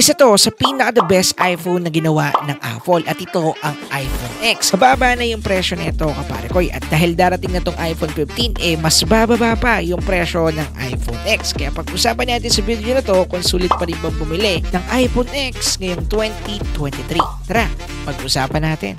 Isa to sa pinaka-the best iPhone na ginawa ng Apple at ito ang iPhone X. Mababa na yung presyo nito kapare ko at dahil darating na tong iPhone 15 mas bababa pa yung presyo ng iPhone X. Kaya pag-usapan natin sa video na to kung sulit pa rin bang bumili ng iPhone X ngayong 2023. Tara, pag-usapan natin.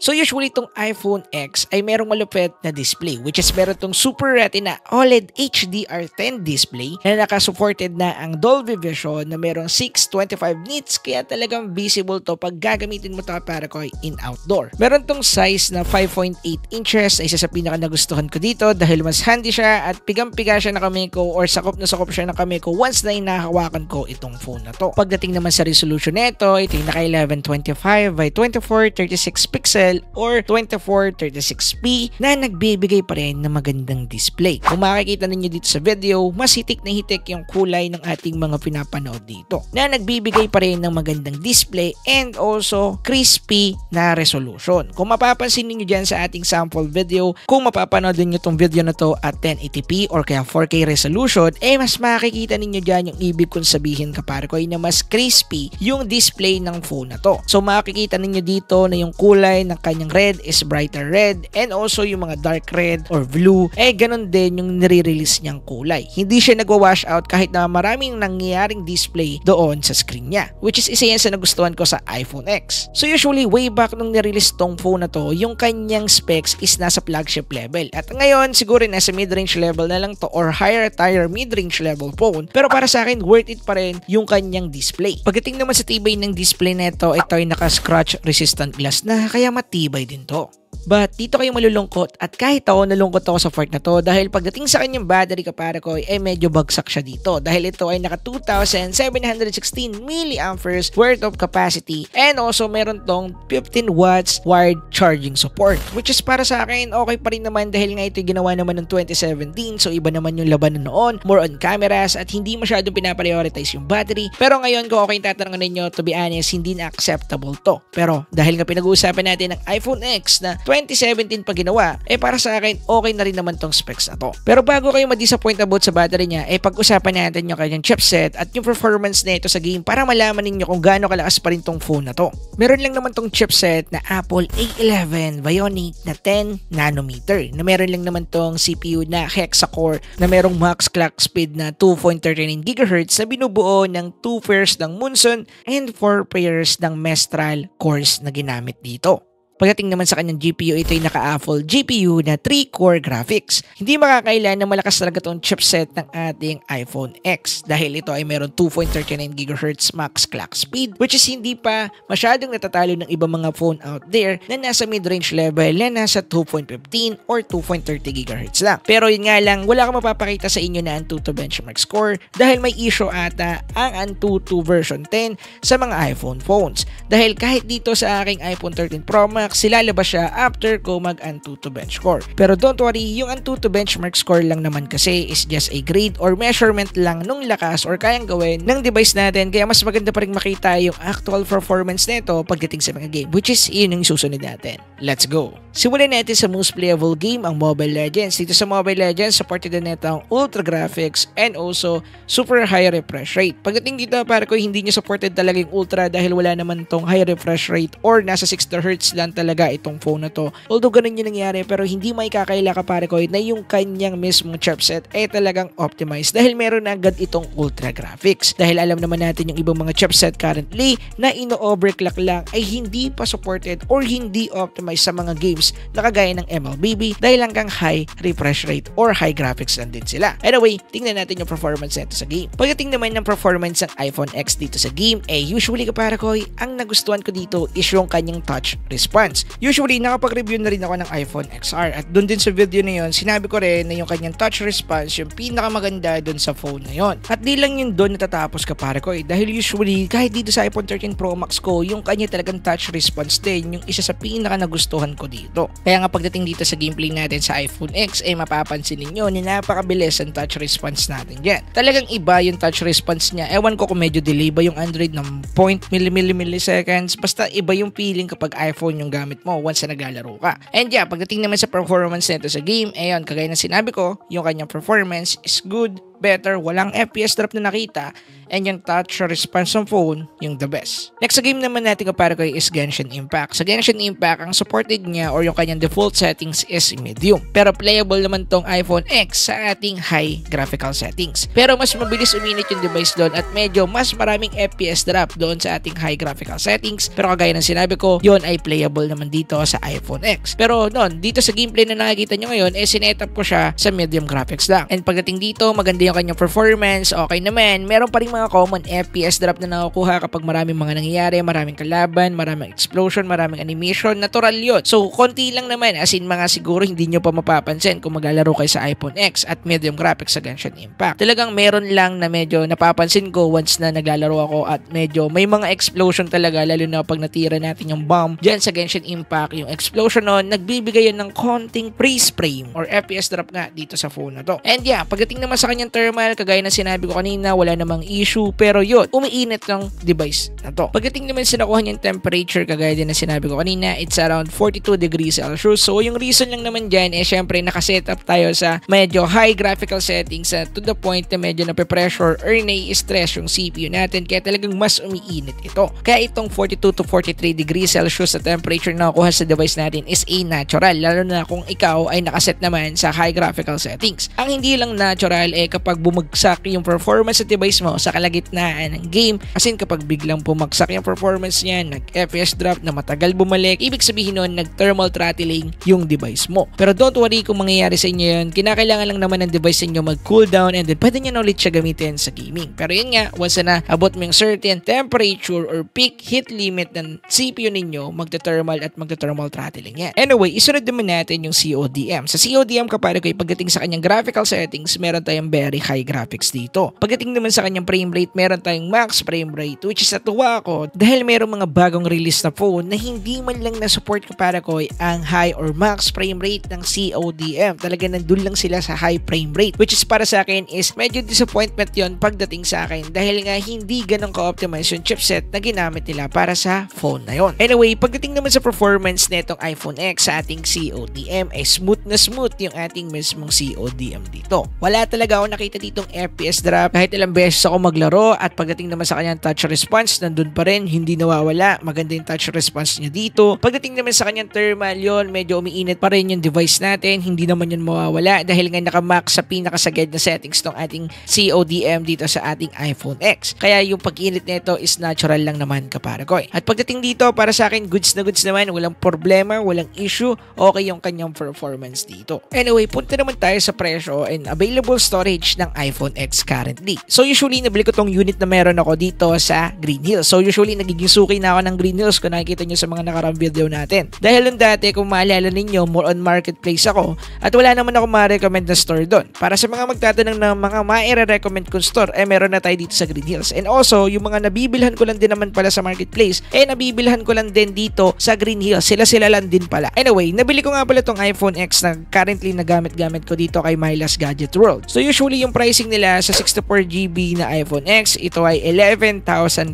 So usually itong iPhone X ay merong malupit na display which is meron itong Super Retina OLED HDR10 display na nakasupported na ang Dolby Vision na merong 625 nits kaya talagang visible to pag gagamitin mo ito para ko in outdoor. Meron tong size na 5.8 inches na isa sa pinaka nagustuhan ko dito dahil mas handy siya at pigang-piga siya na kamay ko or sakop na sakop siya na kamay ko once na inahawakan ko itong phone na to. Pagdating naman sa resolution nito, ito yung naka 1125 by 2436 pixel or 2436p na nagbibigay pa rin ng magandang display. Kung makikita ninyo dito sa video, mas hitik na hitik yung kulay ng ating mga pinapanood dito na nagbibigay pa rin ng magandang display and also crispy na resolution. Kung mapapansin niyo dyan sa ating sample video, kung mapapanood niyo itong video na to at 1080p or kaya 4K resolution, mas makikita ninyo dyan yung ibig kong sabihin kapare ko na mas crispy yung display ng phone na to. So makikita ninyo dito na yung kulay ng kanyang red is brighter red and also yung mga dark red or blue ganun din yung nire-release niyang kulay. Hindi siya nagwa-wash out kahit na maraming nangyayaring display doon sa screen niya, which is isa yan sa nagustuhan ko sa iPhone X. So usually way back nung nirelease tong phone na to, yung kanyang specs is nasa flagship level at ngayon siguro nasa mid-range level na lang to or higher tier mid-range level phone, pero para sa akin worth it pa rin yung kanyang display. Pagdating naman sa tibay ng display nito, ito ay naka-scratch resistant glass na kaya matibay din to. But dito kayo malulungkot at kahit ako nalungkot ako sa part na to dahil pagdating sa kanyang battery kapare ko medyo bagsak siya dito dahil ito ay naka 2716 mAh worth of capacity and also meron tong 15 watts wired charging support which is para sa akin okay pa rin naman dahil nga ito ginawa naman ng 2017 so iba naman yung laban noon, more on cameras at hindi masyadong pinaprioritize yung battery. Pero ngayon kung okay tatanungin ninyo, to be honest, hindi na acceptable to. Pero dahil nga pinag-uusapan natin ng iPhone X na 2017 pa ginawa, para sa akin okay na rin naman tong specs na to. Pero bago kayo ma-disappoint about sa battery niya, pag-usapan natin yung kanyang chipset at yung performance nito sa game para malaman ninyo kung gaano kalakas pa rin tong phone na to. Meron lang naman tong chipset na Apple A11 Bionic na 10 nanometer na meron lang naman tong CPU na hexa-core na merong max clock speed na 2.39 GHz na binubuo ng 2 pairs ng Munson and 4 pairs ng Mestral cores na ginamit dito. Pagdating naman sa kanyang GPU, ito ay naka-Apple GPU na 3-core graphics. Hindi makakailan na malakas talaga itong chipset ng ating iPhone X dahil ito ay meron 2.39 GHz max clock speed which is hindi pa masyadong natatalo ng ibang mga phone out there na nasa mid-range level na nasa 2.15 or 2.30 GHz lang. Pero yun nga lang, wala kang mapapakita sa inyo na Antutu benchmark score dahil may issue ata ang Antutu version 10 sa mga iPhone phones. Dahil kahit dito sa aking iPhone 13 Pro Max, silalabas siya after ko mag-Antutu bench score. Pero don't worry, yung Antutu benchmark score lang naman kasi is just a grade or measurement lang nung lakas or kayang gawin ng device natin kaya mas maganda pa rin makita yung actual performance nito pagdating sa mga game which is yun yung susunod natin. Let's go! Simulan natin sa most playable game, ang Mobile Legends. Dito sa Mobile Legends, supported na nito ang Ultra Graphics and also super high refresh rate. Pagdating dito, para ko hindi niya supported talaga yung Ultra dahil wala naman tong high refresh rate or nasa 60Hz lang talaga itong phone na to. Although ganun yung nangyari pero hindi may kakaila ka pare ko na yung kanyang mismong chipset talagang optimized dahil meron na agad itong Ultra Graphics. Dahil alam naman natin yung ibang mga chipset currently na ino-overclock lang ay hindi pa supported or hindi optimized sa mga games na kagaya ng MLBB dahil hanggang high refresh rate or high graphics lang din sila. Anyway, tingnan natin yung performance nito sa game. Pagdating naman ng performance ng iPhone X dito sa game, usually kapare ko, ang nagustuhan ko dito is yung kanyang touch response. Usually, nakapag-review na rin ako ng iPhone XR at doon din sa video na yun, sinabi ko rin na yung kanyang touch response yung pinakamaganda doon sa phone na yun. At di lang yun doon natatapos kapare ko dahil usually, kahit dito sa iPhone 13 Pro Max ko, yung kanya talagang touch response din yung isa sa pinaka nagustuhan ko dito. Kaya nga pagdating dito sa gameplay natin sa iPhone X mapapansin ninyo na napakabilis ang touch response natin dyan. Talagang iba yung touch response niya. Ewan ko kung medyo delay ba yung Android ng 0.milliseconds. Basta iba yung feeling kapag iPhone yung gamit mo once na naglalaro ka. And yeah, pagdating naman sa performance nito sa game, kagaya ng sinabi ko, yung kanyang performance is good, better, walang FPS drop na nakita, and yung touch response ng phone, yung the best. Next sa game naman natin kapare ko is Genshin Impact. Sa Genshin Impact, ang supported niya or yung kanyang default settings is medium. Pero playable naman tong iPhone X sa ating high graphical settings. Pero mas mabilis uminit yung device doon at medyo mas maraming FPS drop doon sa ating high graphical settings. Pero kagaya ng sinabi ko, yon ay playable naman dito sa iPhone X. Pero noon, dito sa gameplay na nakikita nyo ngayon, sinetup ko siya sa medium graphics lang. And pagdating dito, maganda yung kanyang performance, okay naman. Meron pa rin mga common FPS drop na nakukuha kapag maraming mga nangyayari, maraming kalaban, maraming explosion, maraming animation, natural yun. So, konti lang naman, as in mga siguro hindi nyo pa mapapansin kung maglalaro kayo sa iPhone X at medium graphics sa Genshin Impact. Talagang meron lang na medyo napapansin ko once na naglalaro ako at medyo may mga explosion talaga, lalo na pag natira natin yung bomb dyan sa Genshin Impact. Yung explosion nun, nagbibigay yun ng konting freeze frame or FPS drop nga dito sa phone na to. And yeah, pagdating naman sa kanyang thermal, kagaya na sinabi ko kanina, wala namang issue, pero yun, umiinit ng device na to. Pagdating naman sa nakuha niyang temperature, kagaya din na sinabi ko kanina, it's around 42 degrees Celsius. So yung reason lang naman dyan, syempre nakasetup tayo sa medyo high graphical settings to the point na medyo nape-pressure or nai-stress yung CPU natin, kaya talagang mas umiinit ito. Kaya itong 42 to 43 degrees Celsius sa temperature na nakuha sa device natin is a natural, lalo na kung ikaw ay nakaset naman sa high graphical settings. Ang hindi lang natural kapag bumagsak yung performance sa device mo sa kalagitnaan ng game, kasi kapag biglang bumagsak yung performance niya, nag-FPS drop na matagal bumalik, ibig sabihin nun nag-thermal throttling yung device mo. Pero don't worry kung mangyayari sa inyo yun, kinakailangan lang naman ng device niyo mag-cool down and then pwede nyo na ulit siya gamitin sa gaming. Pero yun nga, once na abot mo yung certain temperature or peak heat limit ng CPU ninyo, magta-thermal at magta-thermal throttling yan. Anyway, isunod naman natin yung CODM. Sa CODM kapare ko, pagdating sa kanyang graphical settings, meron tayong very high graphics dito. Pagdating naman sa kanyang frame rate, meron tayong max frame rate, which is natuwa ako dahil meron mga bagong release na phone na hindi man lang na-support kapare ko ang high or max frame rate ng CODM. Talaga nandun lang sila sa high frame rate, which is para sa akin is medyo disappointment yon pagdating sa akin dahil nga hindi ganun ka-optimize yung chipset na ginamit nila para sa phone na yon. Anyway, pagdating naman sa performance netong iPhone X sa ating CODM ay smooth na smooth yung ating mismong CODM dito. Wala talaga ako nakita ditong FPS drop kahit ilang beses ako maglaro, at pagdating naman sa kanyang touch response, nandun pa rin, hindi nawawala. Maganda yung touch response niya dito. Pagdating naman sa kanyang thermal, yon medyo umiinit pa rin yung device natin, hindi naman yun mawawala dahil nga nakamax sa pinakasagad na settings ng ating CODM dito sa ating iPhone X. Kaya yung pag-init nito is natural lang naman kapare ko. At pagdating dito, para sa akin, goods na goods naman, walang problema, walang issue, okay yung kanyang performance dito. Anyway, punta naman tayo sa presyo and available storage ng iPhone X currently. So usually, nabili ko tong unit na meron ako dito sa Green Hills. So usually, nagiging suki na ako ng Green Hills kung nakikita nyo sa mga nakarang video natin. Dahil nung dati, kung maalala ninyo, more on marketplace ako at wala naman ako ma-recommend na store doon. Para sa mga magtatanong ng mga ma-recommend kong store, meron na tayo dito sa Green Hills. And also, yung mga nabibilhan ko lang din naman pala sa marketplace, nabibilhan ko lang din dito sa Green Hills. Sila lang din pala. Anyway, nabili ko nga pala tong iPhone X na currently nagamit-gamit ko dito kay Mylas Gadget World. So usually, yung pricing nila sa 64GB na iPhone X, ito ay 11,000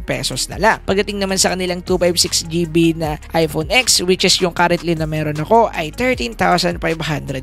pesos na lang. Pagdating naman sa kanilang 256GB na iPhone X, which is yung currently na meron ako, ay 13,500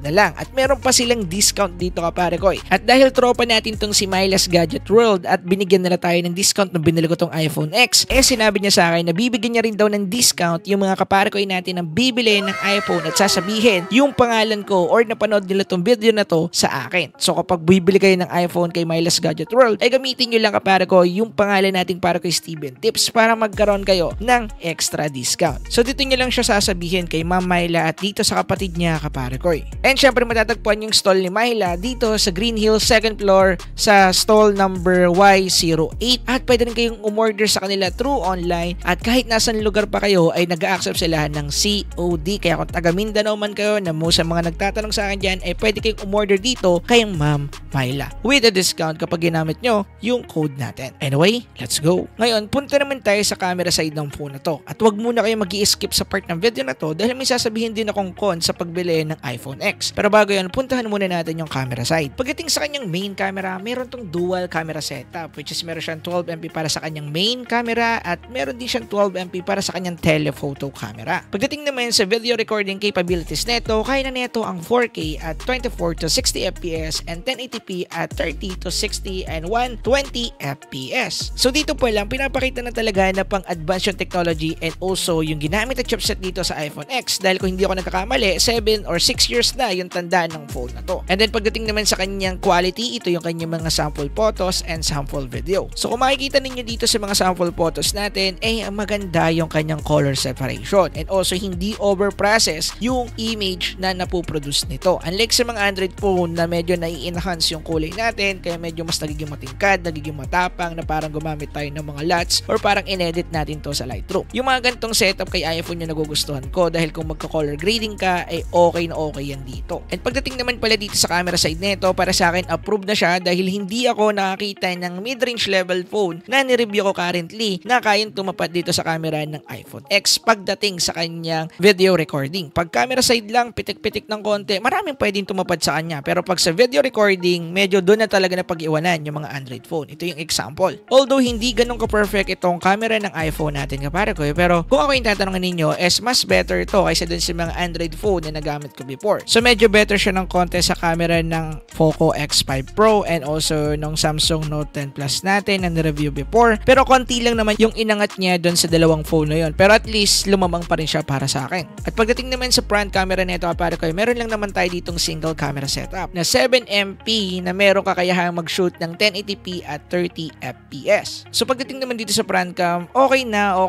na lang. At meron pa silang discount dito kapare ko. At dahil tropa natin tong si Mylas Gadget World at binigyan nila tayo ng discount nung binili ko tong iPhone X, sinabi niya sa akin na bibigyan niya rin daw ng discount yung mga kapare ko natin ang bibili ng iPhone at sasabihin yung pangalan ko or napanood nila tong video na to sa akin. So kapag bibili kayo ng iPhone kay Mylas Gadget World, gamitin nyo lang kapare ko yung pangalan nating para kay Steven Tips para magkaroon kayo ng extra discount. So dito nyo lang siya sasabihin kay Ma'am Myla at dito sa kapatid niya kapare ko. And syempre matatagpuan yung stall ni Myla dito sa Green Hills 2nd floor sa stall number Y08, at pwede rin kayong umorder sa kanila through online, at kahit nasan lugar pa kayo ay nag-a-accept sila ng COD. Kaya kung taga Mindanao man kayo na mo sa mga nagtatanong sa akin dyan, pwede kayong umorder dito kay Ma'am Myla with a discount kapag ginamit nyo yung code natin. Anyway, let's go. Ngayon, punta naman tayo sa camera side ng phone na to, at wag muna kayo mag-i-skip sa part ng video na to dahil may sasabihin din akong con sa pagbili ng iPhone X. Pero bago yan, puntahan muna natin yung camera side. Pagdating sa kanyang main camera, meron tong dual camera setup, which is meron siyang 12MP para sa kanyang main camera at meron din siyang 12MP para sa kanyang telephoto camera. Pagdating naman sa video recording capabilities neto, kaya na neto ang 4K at 24 to 60 FPS and 1080p at 30 to 60 and 120 FPS. So dito po lang, pinapakita na talaga na pang advanced yung technology and also yung ginamit na chipset dito sa iPhone X dahil kung hindi ako nagkakamali, 7 or 6 years na yung tanda ng phone na to. And then pagdating naman sa kanyang quality, ito yung kanyang mga sample photos and sample video. So kung makikita ninyo dito sa mga sample photos natin, maganda yung kanyang color separation and also hindi overprocess yung image na napoproduce nito. Unlike sa mga Android phone na medyo nai-enhance yung kulay natin, kaya medyo mas nagiging matingkad, nagiging matapang na parang gumamit tayo ng mga LUTs or parang inedit natin to sa Lightroom. Yung mga ganitong setup kay iPhone yung nagugustuhan ko dahil kung magka-color grading ka, okay na okay yan dito. And pagdating naman pala dito sa camera side nito, para sa akin approved na siya dahil hindi ako nakakita ng mid-range level phone na nireview ko currently na kayang tumapad dito sa camera ng iPhone X pagdating sa kanyang video recording. Pag camera side lang, pitik-pitik ng konti, maraming pwedeng tumapad sa kanya. Pero pag sa video recording, medyo doon na talaga na pag-iwanan yung mga Android phone. Ito yung example. Although hindi ganun ka-perfect itong camera ng iPhone natin kapare ko, pero kung ako yung tatanungin ninyo, mas better to kaysa dun sa mga Android phone na nagamit ko before. So medyo better siya ng konti sa camera ng Poco X5 Pro and also nung Samsung Note 10 Plus natin na nireview before. Pero konti lang naman yung inangat niya dun sa dalawang phone na yun. Pero at least lumamang pa rin siya para sa akin. At pagdating naman sa front camera nito kapare ko, meron lang naman tayo ditong single camera setup na 7MP na meron kakayahang mag-shoot ng 1080p at 30 FPS. So pagdating naman dito sa front cam, okay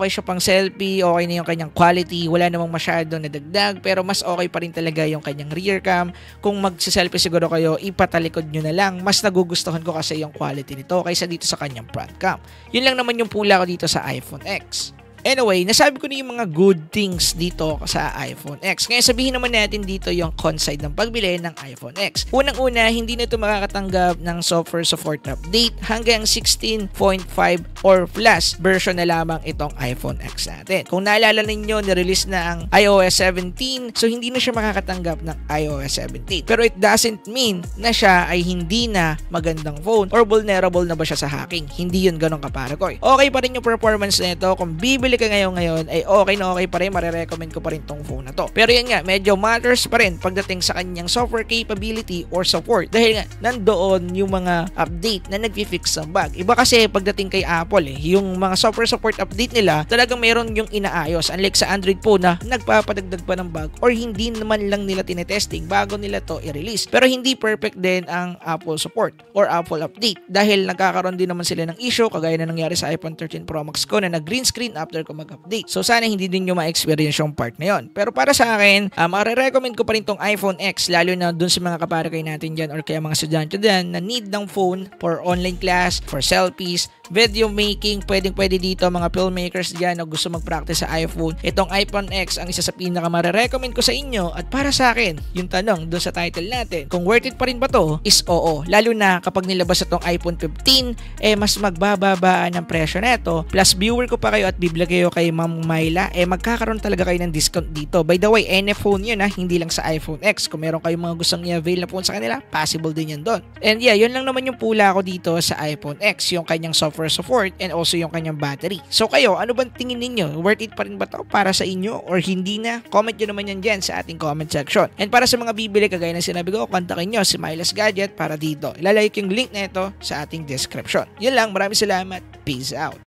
siya pang selfie, okay na yung kanyang quality, wala namang masyadong nadagdag, pero mas okay pa rin talaga yung kanyang rear cam. Kung magsiselfie siguro kayo, ipatalikod nyo na lang. Mas nagugustuhan ko kasi yung quality nito kaysa dito sa kanyang front cam. Yun lang naman yung pula ko dito sa iPhone X. Anyway, nasabi ko na yung mga good things dito sa iPhone X. Ngayon sabihin naman natin dito yung con side ng pagbili ng iPhone X. Unang-una, hindi na ito makakatanggap ng software support update hanggang 16.5 or plus version na lamang itong iPhone X natin. Kung naalala ninyo, nirelease na ang iOS 17, so hindi na siya makakatanggap ng iOS 17. Pero it doesn't mean na siya ay hindi na magandang phone or vulnerable na ba siya sa hacking. Hindi yun ganun kapare ko. Okay pa rin yung performance nito. Kung bibili ka ngayon ay okay na okay pa rin, marirecommend ko pa rin tong phone na to. Pero yan nga, medyo matters pa rin pagdating sa kanyang software capability or support dahil nga nandoon yung mga update na nagfi-fix ng bug. Iba kasi pagdating kay Apple yung mga software support update nila talagang meron yung inaayos, unlike sa Android phone na nagpapadagdag pa ng bug or hindi naman lang nila tinetesting bago nila to i-release. Pero hindi perfect din ang Apple support or Apple update dahil nagkakaroon din naman sila ng issue kagaya na nangyari sa iPhone 13 Pro Max ko na nag-green screen after ko mag-update. So sana hindi din nyo ma-experience yung part na yon. Pero para sa akin, marirecommend ko pa rin tong iPhone X lalo na dun sa mga kaparekay natin dyan or kaya mga estudyante dyan na need ng phone for online class, for selfies, video making, pwede dito mga filmmakers dyan o gusto mag-practice sa iPhone. Itong iPhone X ang isa sa pinaka marirecommend ko sa inyo at para sa akin, yung tanong dun sa title natin, kung worth it pa rin ba to, is oo. Lalo na kapag nilabas itong iPhone 15, mas magbababaan ang presyo neto. Plus viewer ko pa kayo at bibigay kayo kay Ma'am Myla, magkakaroon talaga kayo ng discount dito. By the way, any phone yun hindi lang sa iPhone X. Kung meron kayong mga gustong i-avail na phone sa kanila, possible din yan doon. And yeah, yun lang naman yung pula ko dito sa iPhone X, yung kanyang software support and also yung kanyang battery. So kayo, ano bang tingin ninyo? Worth it pa rin ba to para sa inyo or hindi na? Comment nyo naman yan dyan sa ating comment section. And para sa mga bibili, kagaya na sinabi ko, kontakin nyo si Myla's Gadget para dito. Ilalike yung link na ito sa ating description. Yun lang, maraming salamat. Peace out.